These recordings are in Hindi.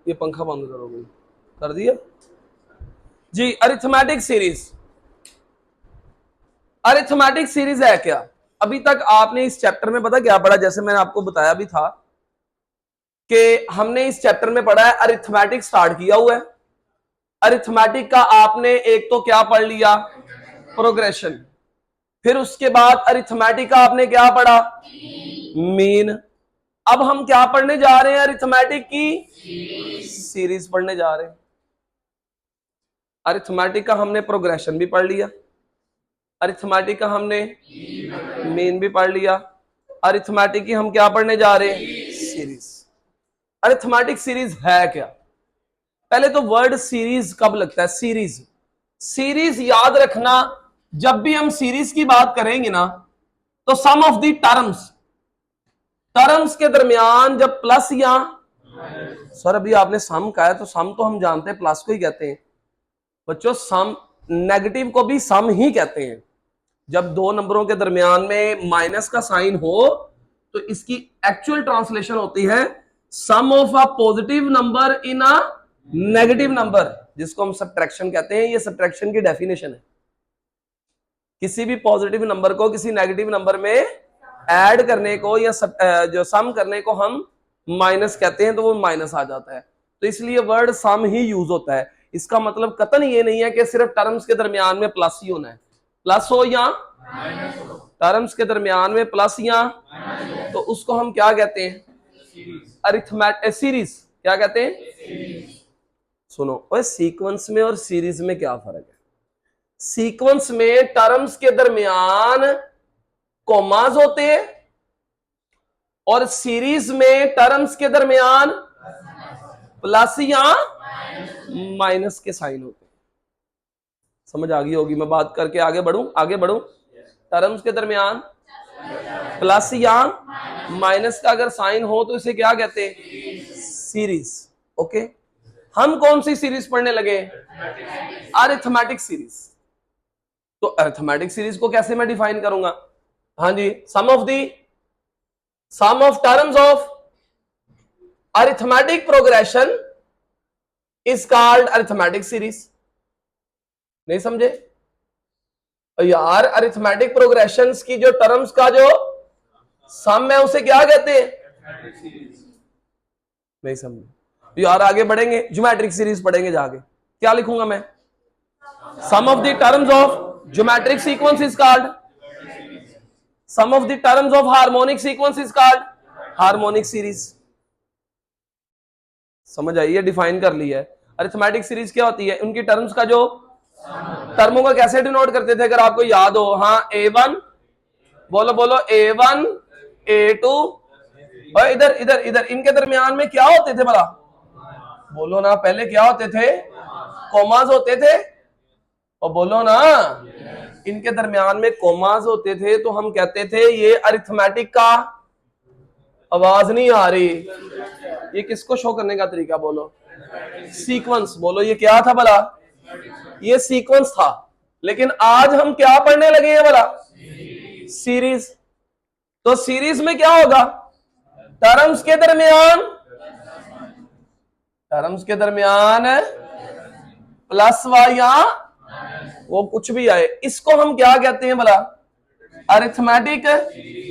ये पंखा बंद करो भाई, कर दिया जी। अरिथमेटिक सीरीज, अरिथमेटिक सीरीज है क्या? अभी तक आपने इस चैप्टर में पता क्या पढ़ा? जैसे मैंने आपको बताया भी था कि हमने इस चैप्टर में पढ़ा है अरिथमेटिक स्टार्ट किया हुआ है। अरिथमेटिक का आपने एक तो क्या पढ़ लिया, प्रोग्रेशन, फिर उसके बाद अरिथमेटिक का आपने क्या पढ़ा, मीन। अब हम क्या पढ़ने जा रहे हैं, अरिथमेटिक की सीरीज पढ़ने जा रहे हैं। अरिथमेटिक का हमने प्रोग्रेशन भी पढ़ लिया, अरिथमेटिक का हमने मीन भी पढ़ लिया, अरिथमेटिक की हम क्या पढ़ने जा रहे हैं, सीरीज। अरिथमेटिक सीरीज है क्या? पहले तो वर्ड सीरीज कब लगता है, सीरीज। सीरीज याद रखना, जब भी हम सीरीज की बात करेंगे ना तो सम ऑफ द टर्म्स, टर्म्स के दरमियान जब प्लस या सर अभी आपने सम कहा है तो सम तो हम जानते हैं प्लस को ही कहते हैं बच्चों। सम नेगेटिव को भी सम ही कहते हैं। जब दो नंबरों के दरमियान में माइनस का साइन हो तो इसकी एक्चुअल ट्रांसलेशन होती है sum of a positive number in a negative number, जिसको हम सब्ट्रैक्शन कहते हैं। ये सब्ट्रैक्शन की डेफिनेशन है। किसी भी पॉजिटिव नंबर को किसी नेगेटिव नंबर में ऐड करने को या जो सम करने को हम माइनस कहते हैं, तो वो माइनस आ जाता है। तो इसलिए वर्ड सम ही यूज होता है। इसका मतलब कतन ये नहीं है कि सिर्फ टर्म्स के दरमियान में प्लस ही होना है, प्लस हो या टर्म्स के दरमियान में प्लस या, तो उसको हम क्या कहते हैं, अरिथमेटिक सीरीज। क्या कहते हैं? सुनो, और सीक्वेंस में और सीरीज में क्या फर्क है? सीक्वेंस में टर्म्स के दरमियान कॉमास होते हैं और सीरीज में टर्म्स के दरमियान प्लस या माइनस के साइन होते हैं। समझ आ गई होगी, मैं बात करके आगे बढ़ूं। टर्म्स के दरमियान प्लस या माइनस का अगर साइन हो तो इसे क्या कहते हैं, सीरीज। ओके, हम कौन सी सीरीज पढ़ने लगे, अरिथमेटिक सीरीज। तो अरिथमेटिक सीरीज को कैसे मैं डिफाइन करूंगा? हाँ जी, sum of terms of arithmetic progression is called arithmetic series. नहीं समझे यार? अरिथमेटिक प्रोग्रेशंस की जो टर्म्स का जो सम है उसे क्या कहते हैं? नहीं समझे यार? आगे बढ़ेंगे, ज्योमेट्रिक सीरीज पढ़ेंगे जाके। क्या लिखूंगा मैं? Sum of the terms of geometric sequence is called, sum of the terms of harmonic sequence is called harmonic series. समझ आई? ये डिफाइन कर लिया है। अरिथमेटिक सीरीज क्या होती है? उनकी टर्म्स का जो, टर्मों का कैसे डिनोट करते थे अगर आपको याद हो? हाँ, A1, बोलो A1 A2, और इधर इनके दरमियान में क्या होते थे भला? बोलो ना, पहले क्या होते थे? कॉमास होते थे। और बोलो ना, इनके दरमियान में कॉमास होते थे तो हम कहते थे ये अरिथमेटिक का, आवाज नहीं आ रही, ये किसको शो करने का तरीका? बोलो सीक्वेंस। बोलो ये क्या था भला? ये सीक्वेंस था। लेकिन आज हम क्या पढ़ने लगे हैं भला? सीरीज। तो सीरीज में क्या होगा? टर्म्स के दरमियान प्लस वाई या वो कुछ भी आए, इसको हम क्या कहते हैं भला? Arithmetic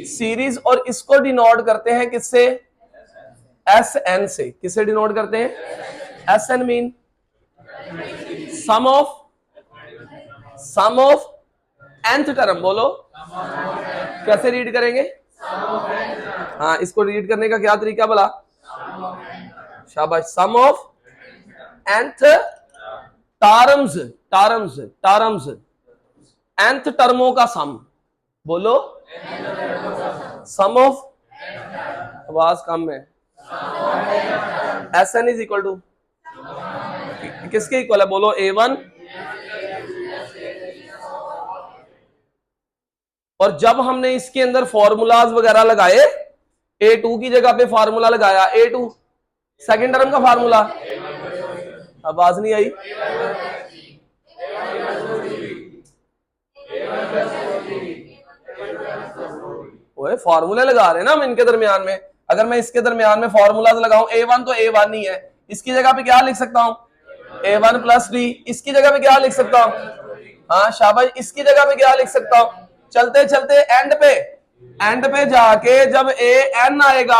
series. और इसको डिनोट करते हैं किससे? SN से। किससे डिनोट करते हैं? SN mean sum of nth term. बोलो कैसे रीड करेंगे? हाँ, इसको रीड करने का क्या तरीका भला? शाबाश, सम ऑफ nth टर्म्स, nth टर्मों का सम। बोलो सम ऑफ, आवाज कम है, SN इज इक्वल टू किसके इक्वल है? बोलो A1। और जब हमने इसके अंदर फॉर्मूलाज वगैरह लगाए, A2 की जगह पे फॉर्मूला लगाया, A2 सेकंड टर्म का फॉर्मूला, आवाज नहीं आई? ओए फॉर्मूले लगा रहे हैं ना हम इनके दरमियान में। अगर मैं इसके दरमियान में फॉर्मूलाज लगाऊं, A1 तो A1 ही है, इसकी जगह पे क्या लिख सकता हूं, A1 प्लस डी। इसकी जगह पे क्या लिख सकता हूं, हाँ शाबाश, इसकी जगह पे क्या लिख सकता हूं। चलते चलते एंड पे जाके जब AN आएगा,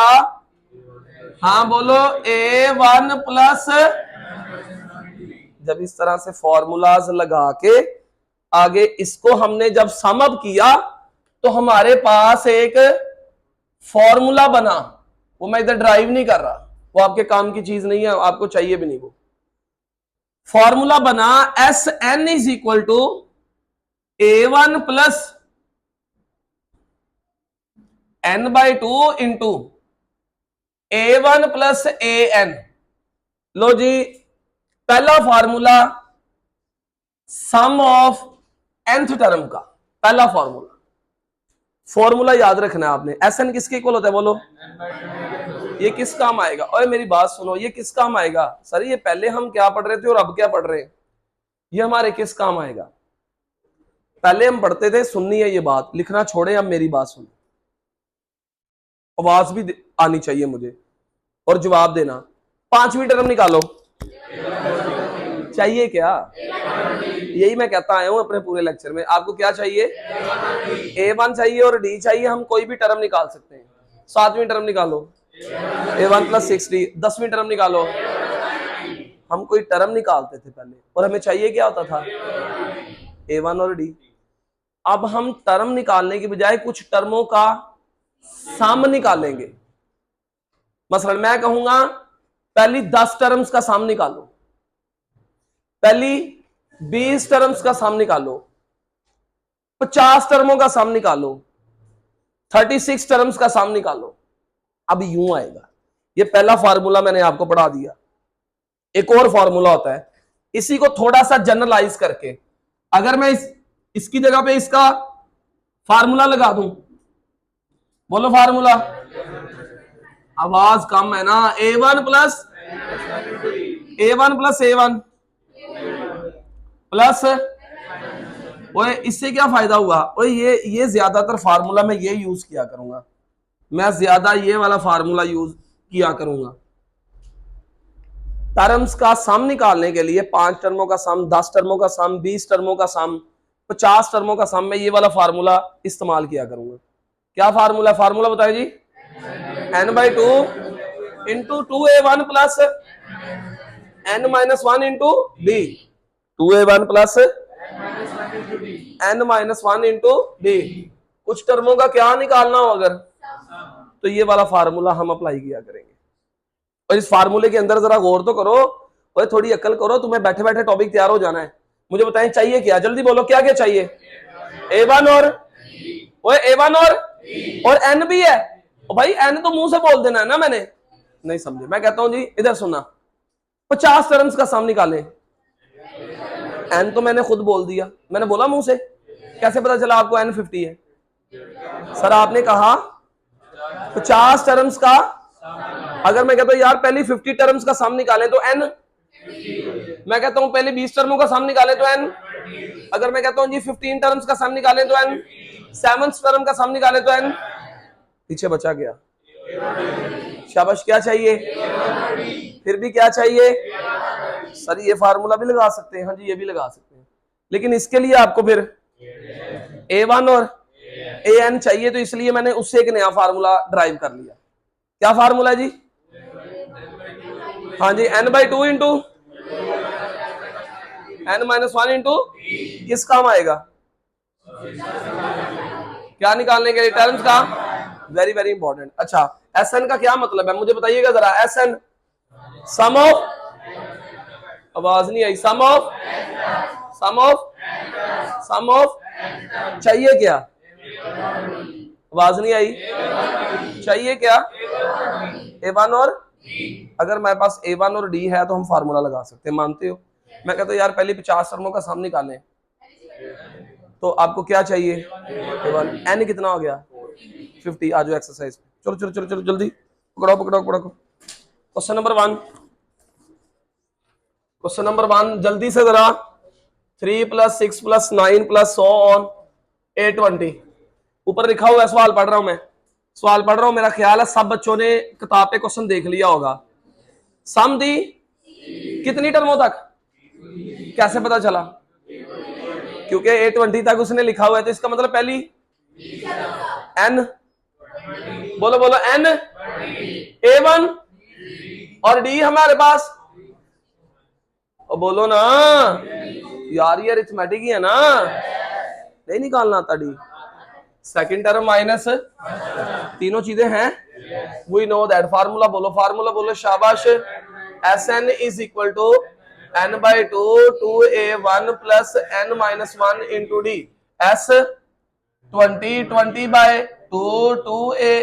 हाँ बोलो, A1 प्लस, जब इस तरह से फॉर्मूलाज लगा के आगे इसको हमने जब सम अप किया तो हमारे पास एक फॉर्मूला बना। वो मैं इधर ड्राइव नहीं कर रहा, वो आपके काम की चीज नहीं है, आपको चाहिए भी नहीं। वो फॉर्मूला बना SN is equal to A1 plus N/2 into A1 plus AN। लो जी, पहला formula sum of nth term का पहला फॉर्मूला याद रखना है आपने। SN किसके इक्वल होता है बोलो, ये किस काम आएगा। और मेरी बात सुनो, ये किस काम आएगा सर, ये पहले हम क्या पढ़ रहे थे और अब क्या पढ़ रहे हैं, ये हमारे किस काम आएगा। पहले हम पढ़ते थे, सुननी है ये बात, लिखना छोड़े, अब मेरी बात सुनो, आवाज भी आनी चाहिए मुझे और जवाब देना। 5वीं टर्म निकालो, चाहिए क्या, यही मैं कहता आया हूं अपने पूरे लेक्चर में। आपको क्या चाहिए, A1 चाहिए और D चाहिए। हम कोई भी टर्म निकाल सकते हैं। 7वीं टर्म निकालो, A1 प्लस 6D। 10वीं टर्म निकालो। हम कोई टर्म निकालते थे पहले और हमें चाहिए क्या होता था, A1 और D। अब हम टर्म निकालने की बजाय कुछ टर्मों का सम निकालेंगे। मसलन मैं कहूंगा पहली 10 टर्म्स का सम निकालो, पहली 20 टर्म्स का सम निकालो, 50 टर्मों का सम निकालो, 36 टर्म्स का सम निकालो। अब यूं आएगा। ये पहला फार्मूला मैंने आपको पढ़ा दिया। एक और फार्मूला होता है, इसी को थोड़ा सा जनरलाइज करके अगर मैं इसकी जगह पे इसका फार्मूला लगा दूं, बोलो फार्मूला, आवाज कम है ना। A1 प्लस A1 प्लस, ओए इससे क्या फायदा हुआ, ओए ये ज्यादातर फार्मूला मैं ये यूज किया करूंगा, मैं ज्यादा ये वाला फार्मूला यूज किया करूंगा। टर्म्स का सम निकालने के लिए 5 टर्मों का सम, 10 टर्मों का सम, 20 टर्मों का सम, 50 टर्मों का सम, मैं ये वाला फार्मूला इस्तेमाल किया करूंगा। क्या फार्मूला, फार्मूला बताए जी, N/2 into 2A1 plus N-1 into D। 2A1 plus N-1 into D। कुछ टर्मों का क्या निकालना हो अगर, तो ये वाला फार्मूला हम अप्लाई किया करेंगे। और इस फार्मूले के अंदर जरा गौर तो करो और थोड़ी अकल करो। तुम्हें बैठे बैठे टॉपिक तैयार हो जाना है। मुझे बताएं चाहिए क्या, जल्दी बोलो क्या क्या चाहिए। A1 और A1 और N भी है। और भाई N तो मुंह से बोल देना है ना, मैंने नहीं समझे। मैं कहता हूं जी इधर सुना, 50 टर्म्स का सम निकालें। N तो मैंने खुद बोल दिया, मैंने बोला मुंह से, कैसे पता चला आपको N 50 है। सर आपने कहा 50 टर्म्स का, अगर मैं कहता हूं यार पहली 50 टर्म्स का सम निकालें तो N, मैं कहता हूं पहले 20 टर्मों का सम निकालें तो N, अगर मैं कहता हूं जी 15 टर्म्स का सम निकालें तो N, 7th टर्म का सम निकालें तो N, पीछे बचा गया। शाबाश, क्या चाहिए, फिर भी क्या चाहिए सर, ये फार्मूला भी लगा सकते हैं। हाँ जी ये भी लगा सकते हैं, लेकिन इसके लिए आपको फिर A1 और AN चाहिए, तो इसलिए मैंने उससे एक नया फार्मूला ड्राइव कर लिया। क्या फार्मूला है जी, हाँ जी N/2 इंटू N-1 इंटू किस काम आएगा, क्या निकालने के लिए, टर्म्स का। Very very important. अच्छा SN का क्या मतलब है मुझे बताइएगा जरा। SN सम ऑफ, आवाज नहीं आई, सम ऑफ चाहिए क्या, आवाज नहीं आई, चाहिए क्या, A1 और, अगर मेरे पास A1 और D है तो हम फार्मूला लगा सकते हैं, मानते हो। मैं कहता हूं यार पहले 50 टर्मों का सम निकालें, तो आपको क्या चाहिए A1, N कितना हो गया 50। आ जाओ एक्सरसाइज, चलो चलो चलो चलो जल्दी पकड़ो। क्वेश्चन नंबर 1 जल्दी से जरा। 3 + 6 + 9 + so on 820। ऊपर लिखा हुआ है, सवाल पढ़ रहा हूं, मेरा ख्याल है सब बच्चों ने किताब पे क्वेश्चन देख लिया होगा। सम दी कितनी टर्मों तक? कैसे पता चला? क्योंकि A20 तक उसने लिखा हुआ है, तो इसका मतलब पहली N, बोलो बोलो N, A1 और D हमारे पास, और बोलो ना यार, ये अरिथमेटिक ही है ना, नहीं निकालना आता डी। सेकंड टर्म माइनस, तीनों चीजें हैं, वी नो दैट। फार्मूला बोलो, फार्मूला बोलो, शाबाश। Sn is equal to n by 2 2a1 plus n minus 1 into D. S 20 by 2 2a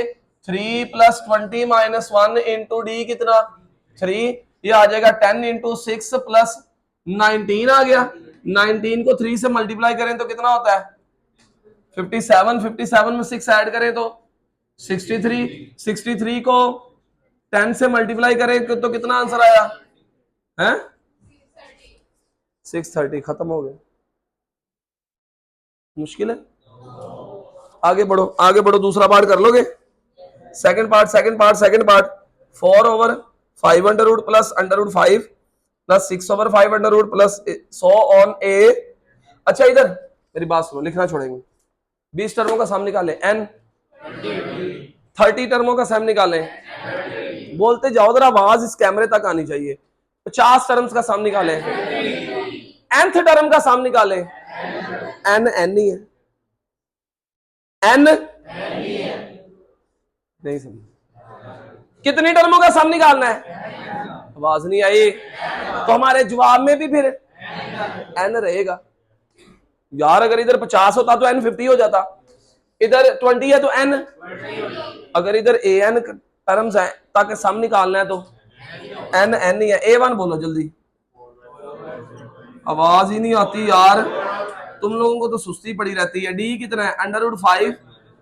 3 plus 20 minus 1 into D कितना? 3। ये आ जाएगा 10 इंटू 6 प्लस 19 आ गया। 19 को 3 से मल्टीप्लाई करें तो कितना होता है? 57। 57 में 6 ऐड करें तो 63। 63 को 10 से मल्टीप्लाई करें तो कितना आंसर आया है? 630। खत्म हो गया। मुश्किल है? आगे बढ़ो, आगे बढ़ो, दूसरा पार्ट कर लोगे? Second part, second part, second part. 4 over 5 under root plus under root 5 plus 6 over 5 under root plus 100 on A. अच्छा इधर मेरी बात सुनो, लिखना छोड़ेंगे। 20 टर्मों का सम निकालें n। 30 टर्मों का सम निकालें। बोलते जाओ, जरा आवाज इस कैमरे तक आनी चाहिए। 50 टर्म्स का सम निकालें। nth टर्म का सम निकालें। n n ही है, n नहीं समझ। कितनी टर्मों का सम निकालना है? आवाज नहीं आई तो हमारे जवाब में भी फिर n रहेगा यार। अगर इधर 50 होता तो n 50 हो जाता, इधर 20 है तो n। अगर इधर an टर्म्स है ताकि सम निकालना है तो n n ही है। A1 बोलो जल्दी, आवाज ही नहीं आती यार, तुम लोगों को तो सुस्ती पड़ी रहती है। डी कितना है? अंडर रूट 5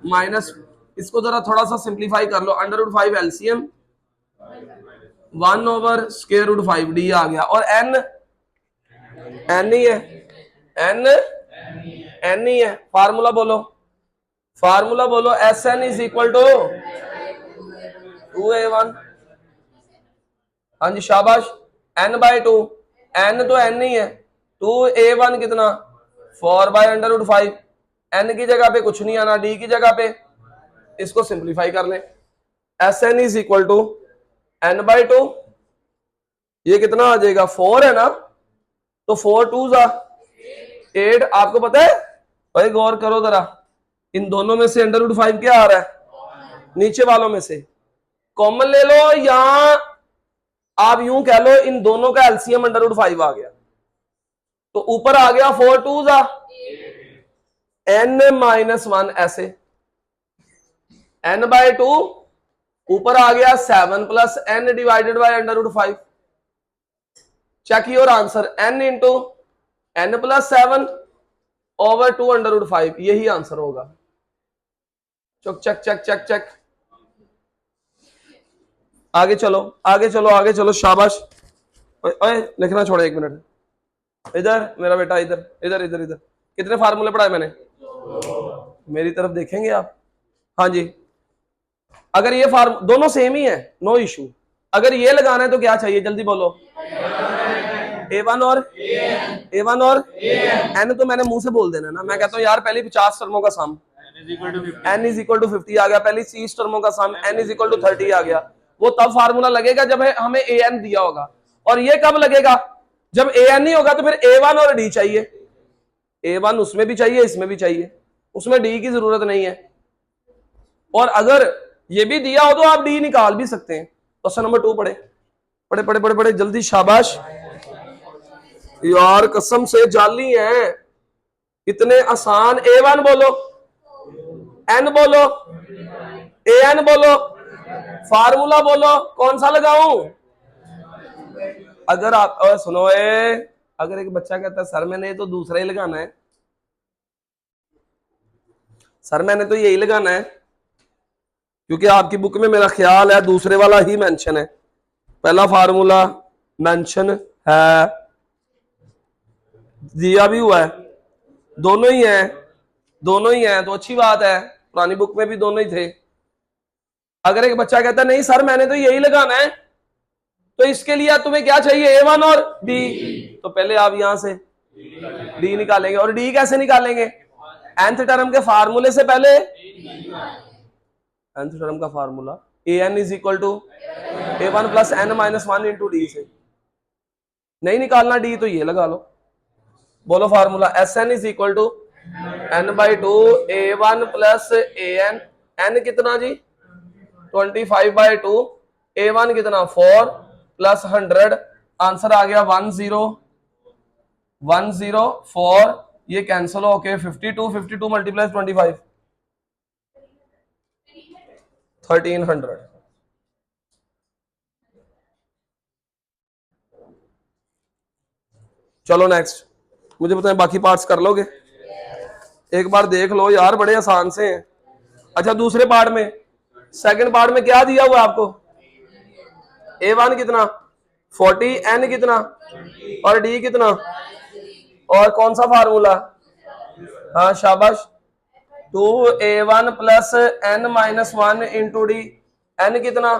माइनस, इसको जरा थोड़ा सा सिंप्लीफाई कर लो। Under root 5 LCM 1 over square root 5 D आ गया। और n n ही है, n n ही है। फार्मूला बोलो, फार्मूला बोलो। Sn is equal to 2a1। हाँ जी शाबाश। n बाय 2, n तो n ही है। 2a1 कितना? 4 बाय अंडर रूट 5। n की जगह पे कुछ नहीं आना, d की जगह पे इसको सिंप्लीफाई कर लें। Sn is equal to n by 2, ये कितना आ जाएगा? 4 है ना, तो 4 2 8। आपको पता है भाई, गौर करो जरा, इन दोनों में से अंडर रूट 5 क्या आ रहा है? नीचे वालों में से कॉमन ले लो, या आप यूं कह लो इन दोनों का एलसीएम अंडर रूट 5 आ गया, तो ऊपर आ गया 4 2 n माइनस 1। ऐसे n बाय 2 ऊपर आ गया 7 plus n divided by under root 5। Check your answer, n into n plus 7 over 2 under root 5, यही आंसर होगा। चक चक चक चक चक। आगे चलो, आगे चलो, आगे चलो, शाबाश। ओए लिखना छोड़ो 1 मिनट। इधर मेरा बेटा, इधर इधर इधर इधर। कितने फार्मूले पढ़ाए मैंने? मेरी तरफ देखेंगे आप? हाँ जी। अगर ये दोनों सेम ही है, नो इशू। अगर ये लगाना है तो क्या चाहिए? जल्दी बोलो। A1 और A1 और n तो मैंने मुंह से बोल देना ना। मैं कहता हूँ यार पहले 50 टर्मों का सम n इज इक्वल टू 50 आ गया। पहले 30 टर्मों का सम n इज इक्वल टू 30 आ गया। वो तब फार्मूला लगेगा जब हमें an दिया होगा। और ये कब लगेगा? जब an नहीं होगा तो फिर A1 और d चाहिए। A1 उसमें भी चाहिए, इसमें भी चाहिए, उसमें d की जरूरत नहीं है। और अगर ये भी दिया हो तो आप d निकाल भी सकते हैं। क्वेश्चन नंबर 2 पढ़े पढ़े पढ़े पढ़े पढ़े जल्दी, शाबाश यार, कसम से जाली है, इतने आसान। A1 बोलो, n बोलो, an बोलो, फार्मूला बोलो, कौन सा लगाऊं? अगर आप सुनो, अगर एक बच्चा कहता है सर मैंने तो दूसरा ही लगाना है, सर मैंने तो यही लगाना है, क्योंकि आपकी बुक में मेरा ख्याल है दूसरे वाला ही मेंशन है, पहला फार्मूला मेंशन है, दिया भी हुआ है, दोनों ही है, दोनों ही है, तो अच्छी बात है, पुरानी बुक में भी दोनों ही थे। अगर एक बच्चा कहता नहीं सर मैंने तो यही लगाना है, तो इसके लिए तुम्हें क्या चाहिए, A1 और D। तो पहले आप यहां से D निकालेंगे, और D कैसे निकालेंगे, nth टर्म के फार्मूले से पहले, nth टर्म का formula an is equal to A1 plus n minus 1 into D से। नहीं निकालना D तो ये लगा लो, बोलो formula Sn is equal to n/2 A1 plus an, n कितना जी 25/2, A1 कितना 4 प्लस 100, आंसर आ गया 1004, ये कैंसिल होके 52 मल्टीप्लाई 25 1300। चलो नेक्स्ट, मुझे बताएं बाकी पार्ट्स कर लोगे, एक बार देख लो यार, बड़े आसान से हैं। अच्छा दूसरे पार्ट में, सेकंड पार्ट में क्या दिया हुआ आपको, A1 कितना 40, n कितना और D कितना, और कौन सा फार्मूला, हाँ शाबाश 2A1 plus n minus 1 into D, n कितना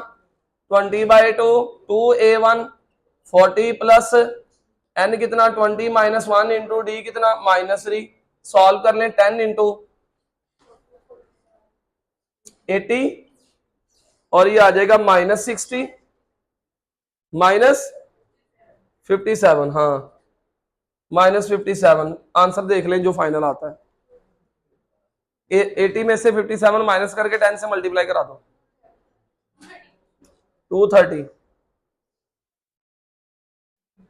20/2, 2A1 40 प्लस n कितना 20 माइनस 1 इंटू डी कितना -3, सॉल्व कर लें 10 इंटू 80, और ये आ जाएगा -60 -57, हाँ -57, आंसर देख लें जो फाइनल आता है। 80 में से 57 माइनस करके 10 से मल्टीप्लाई करा दो, 230।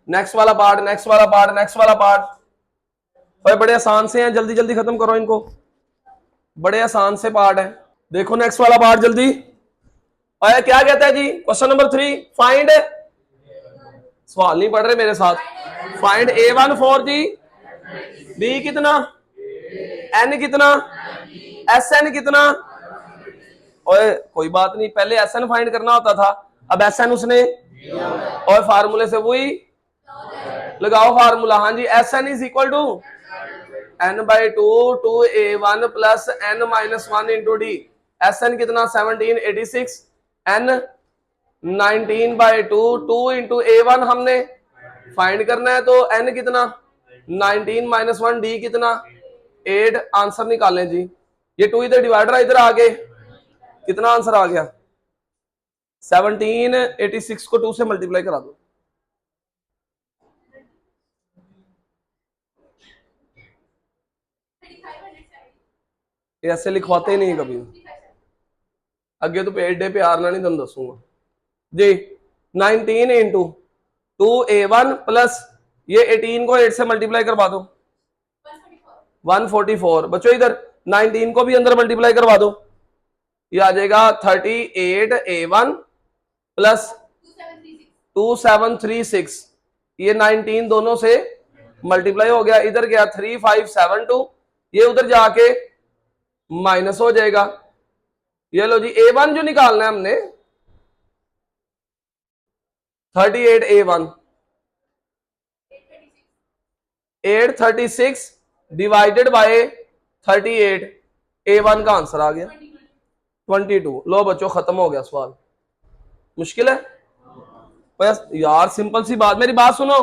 नेक्स्ट वाला पार्ट, नेक्स्ट वाला पार्ट, नेक्स्ट वाला पार्ट, भाई बड़े आसान से हैं, जल्दी जल्दी खत्म करो इनको, बड़े आसान से पार्ट है। देखो नेक्स्ट वाला पार्ट जल्दी, और क्या कहता है जी, क्वेश्चन नंबर 3, फाइंड, सवाल नहीं पढ़ रहे मेरे साथ, फाइंड A1 4 जी, B कितना, N कितना, SN कितना, और कोई बात नहीं, पहले SN फाइंड करना होता था, अब SN उसने, और फार्मूले से वही लगाओ फार्मूला, हाँ जी Sn is equal to n/2 2A1 plus n minus 1 into D, Sn कितना 1786, n 19/2, 2 इंटू A1 हमने फाइंड करना है, तो n कितना 19 माइनस 1, डी कितना 8, आंसर निकालें जी। ये 2 इधर डिवाइडर इधर आगे, कितना आंसर आ गया 1786 को 2 से मल्टीप्लाई करा दो, ऐसे लिखवाते ही नहीं कभी, अगे तो पेड डे प्यार ना नहीं तुम दसूंगा जी। 19 इंटू 2A1 प्लस ये 18 को 8 से मल्टीप्लाई करवा दो, 144, बच्चों इधर 19 को भी अंदर मल्टीप्लाई करवा दो, ये आ जाएगा 38A1 प्लस 2736, ये 19 दोनों से मल्टीप्लाई हो गया, इधर गया 3572, ये उधर जाके माइनस हो जाएगा। ये लो जी A1 जो निकालना है हमने 38A1 836 डिवाइडेड बाय 38, A1 का आंसर आ गया 22। लो बच्चों खत्म हो गया सवाल, मुश्किल है बस यार, सिंपल सी बात, मेरी बात सुनो,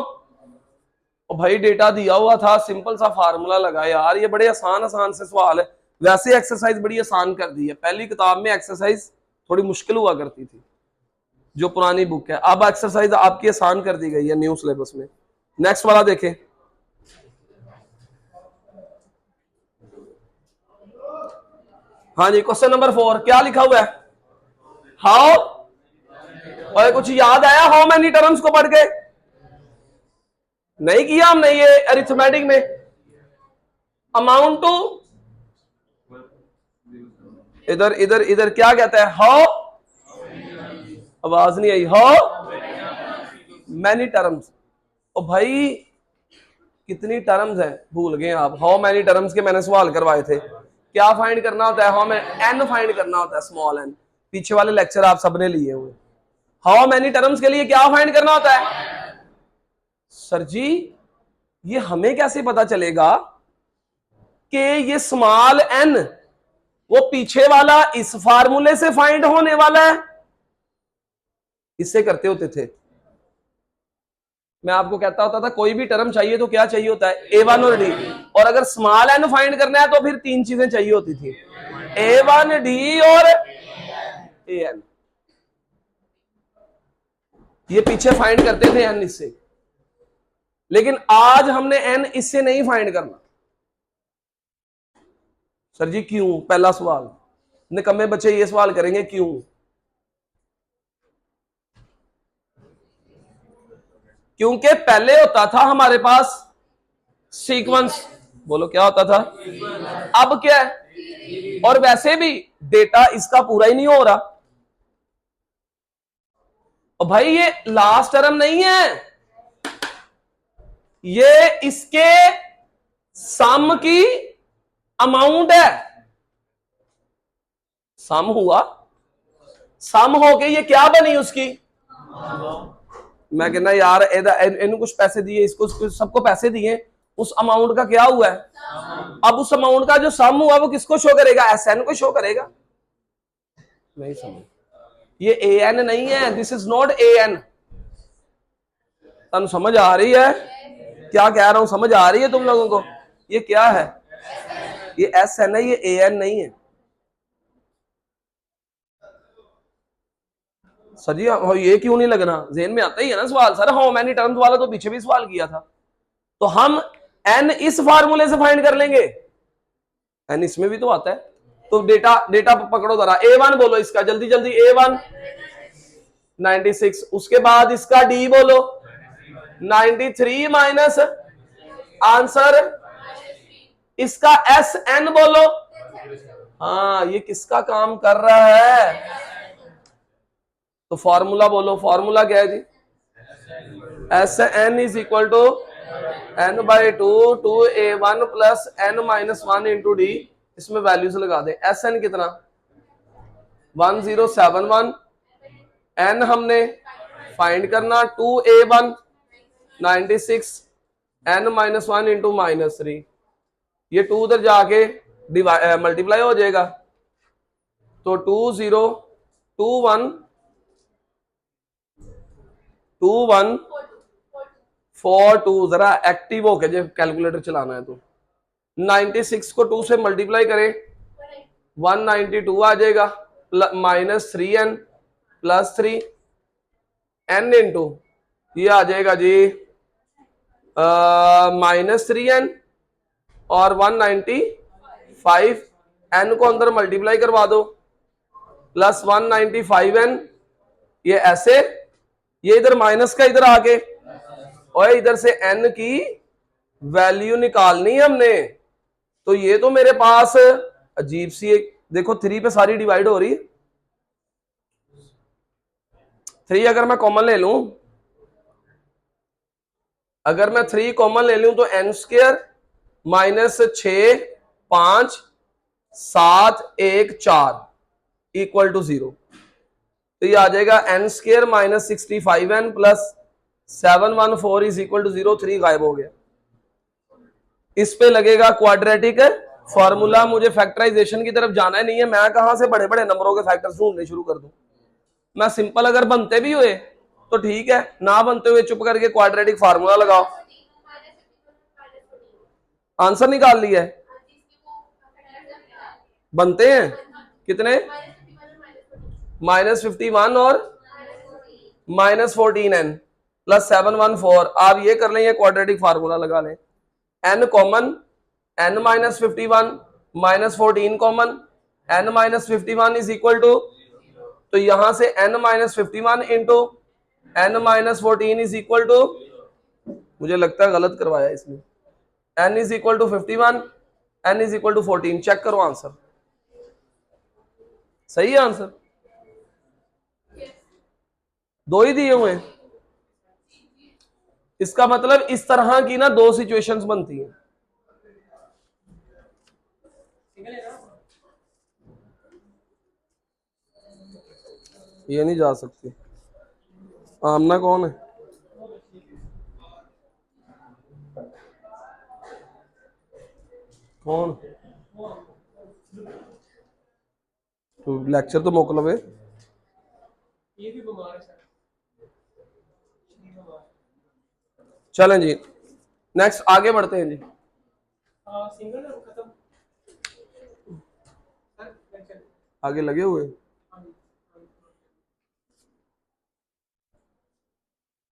और भाई डेटा दिया हुआ था, सिंपल सा फार्मूला लगा यार, ये बड़े आसान आसान से सवाल है। वैसे एक्सरसाइज बड़ी आसान कर दी है, पहली किताब में एक्सरसाइज थोड़ी मुश्किल हुआ करती थी जो पुरानी बुक है, अब एक्सरसाइज आपकी आसान कर दी गई है न्यू सिलेबस में। नेक्स्ट वाला देखें, हाँ जी क्वेश्चन नंबर 4 क्या लिखा हुआ है, हाउ, और कुछ याद आया हाउ मेनी टर्म्स को पढ़ के, नहीं किया हमने ये अरिथमेटिक में, अमाउंट टू, इधर इधर इधर क्या कहता है, हाउ, आवाज नहीं आई, हाउ मैनी टर्म्स, ओ भाई कितनी टर्म्स है भूल गए आप, हाउ मैनी टर्म्स के मैंने सवाल करवाए थे, क्या फाइंड करना होता है, हाउ मैनी, एन फाइंड करना होता है, स्मॉल एन, पीछे वाले लेक्चर आप सबने लिए हुए। हाउ मैनी टर्म्स के लिए क्या फाइंड करना होता है, सर जी ये हमें कैसे पता चलेगा कि ये स्मॉल एन वो पीछे वाला इस फार्मूले से फाइंड होने वाला है, इससे करते होते थे मैं आपको कहता होता था कोई भी टर्म चाहिए तो क्या चाहिए होता है, A1 और D। और अगर स्मॉल n फाइंड करना है तो फिर तीन चीजें चाहिए होती थी, A1 D और AN। ये पीछे फाइंड करते थे n इससे, लेकिन आज हमने n इससे नहीं फाइंड करना। सर जी क्यों? पहला सवाल, निकम्मे बच्चे ये सवाल करेंगे क्यों? क्योंकि पहले होता था हमारे पास सीक्वेंस, बोलो क्या होता था, अब क्या है, और वैसे भी डेटा इसका पूरा ही नहीं हो रहा। और भाई ये लास्ट टर्म नहीं है, ये इसके सम की अमाउंट है। सम हुआ, सम होके ये क्या बनी उसकी, मैं कहना यार इन्होंने कुछ पैसे दिए, इसको सबको पैसे दिए, उस अमाउंट का क्या हुआ है, अब उस अमाउंट का जो सम हुआ वो किसको शो करेगा, SN को शो करेगा। नहीं समझ, ये AN नहीं है, दिस इज नॉट AN। तुम समझ आ रही है क्या कह रहा हूं, समझ आ रही है तुम लोगों को? ये क्या है, ये SN है, ये AN नहीं है। सर जी ये क्यों नहीं लगना, जेहन में आता ही है ना सवाल, सर हाउ मेनी टर्म्स वाला तो पीछे भी सवाल किया था। तो हम n इस फार्मूले से फाइंड कर लेंगे, n इसमें भी तो आता है। तो डेटा डेटा पकड़ो जरा, A1 बोलो इसका जल्दी जल्दी, A1 96, उसके बाद इसका D बोलो 93 माइनस आंसर, इसका SN बोलो। हाँ ये किसका काम कर रहा है, तो फॉर्मूला बोलो, फॉर्मूला क्या है जी, SN is equal to n/2 2A1 plus n-1 into D। इसमें वैल्यूज लगा दे, SN कितना 1071, n हमने फाइंड करना 2A1 96, n-1 इंटू -3, ये 2 उधर जाके मल्टीप्लाई हो जाएगा, तो 2021 2142, जरा एक्टिव होके जो कैलकुलेटर चलाना है तो 96 को 2 से मल्टीप्लाई करें 192 आ जाएगा, -3n प्लस 3 n इंटू ये आ जाएगा जी -3n और 195, n को अंदर मल्टीप्लाई करवा दो प्लस 195n, ये ऐसे, ये इधर माइनस का इधर आके, और इधर से n की वैल्यू निकालनी है हमने। तो ये तो मेरे पास अजीब सी एक, देखो 3 पे सारी डिवाइड हो रही है, 3 अगर मैं कॉमन ले लूं, अगर मैं 3 कॉमन ले लूं तो n² -6 5 7 1 4 इक्वल टू 0, तो ये आ जाएगा n² -65n plus 714 is equal to 0, 3 गायब हो गया। इस पे लगेगा क्वाड्रेटिक फॉर्मूला, मुझे फैक्टराइजेशन की तरफ जाना ही नहीं है, मैं कहां से बड़े बड़े नंबरों के फैक्टर्स ढूंढने शुरू कर दूं। मैं सिंपल अगर बनते भी हुए तो ठीक है, ना बनते हुए चुप करके क्वाड्रेटिक फार्मूला लगाओ, आंसर निकाल लिया है। बनते हैं कितने, -51 और -14n प्लस 714, आप ये कर लें, क्वाड्रेटिक फार्मूला लगा लें, n common, n-51 -14 common, n-51 is equal to, तो यहां से n-51 into n-14 is equal to, मुझे लगता है गलत करवाया इसमें, n is equal to 51, n is equal to 14, check करो आंसर, सही है आंसर, दो ही दिए हुए हैं। इसका मतलब इस तरह की ना 2 सिचुएशंस बनती हैं, ये नहीं जा सकती। आमना कौन है, कौन, तो लेक्चर तो मोकलवे, ये भी बीमार है सर, चलें जी, नेक्स्ट आगे बढ़ते हैं जी। सिंगल खत्म। आगे लगे हुए हैं।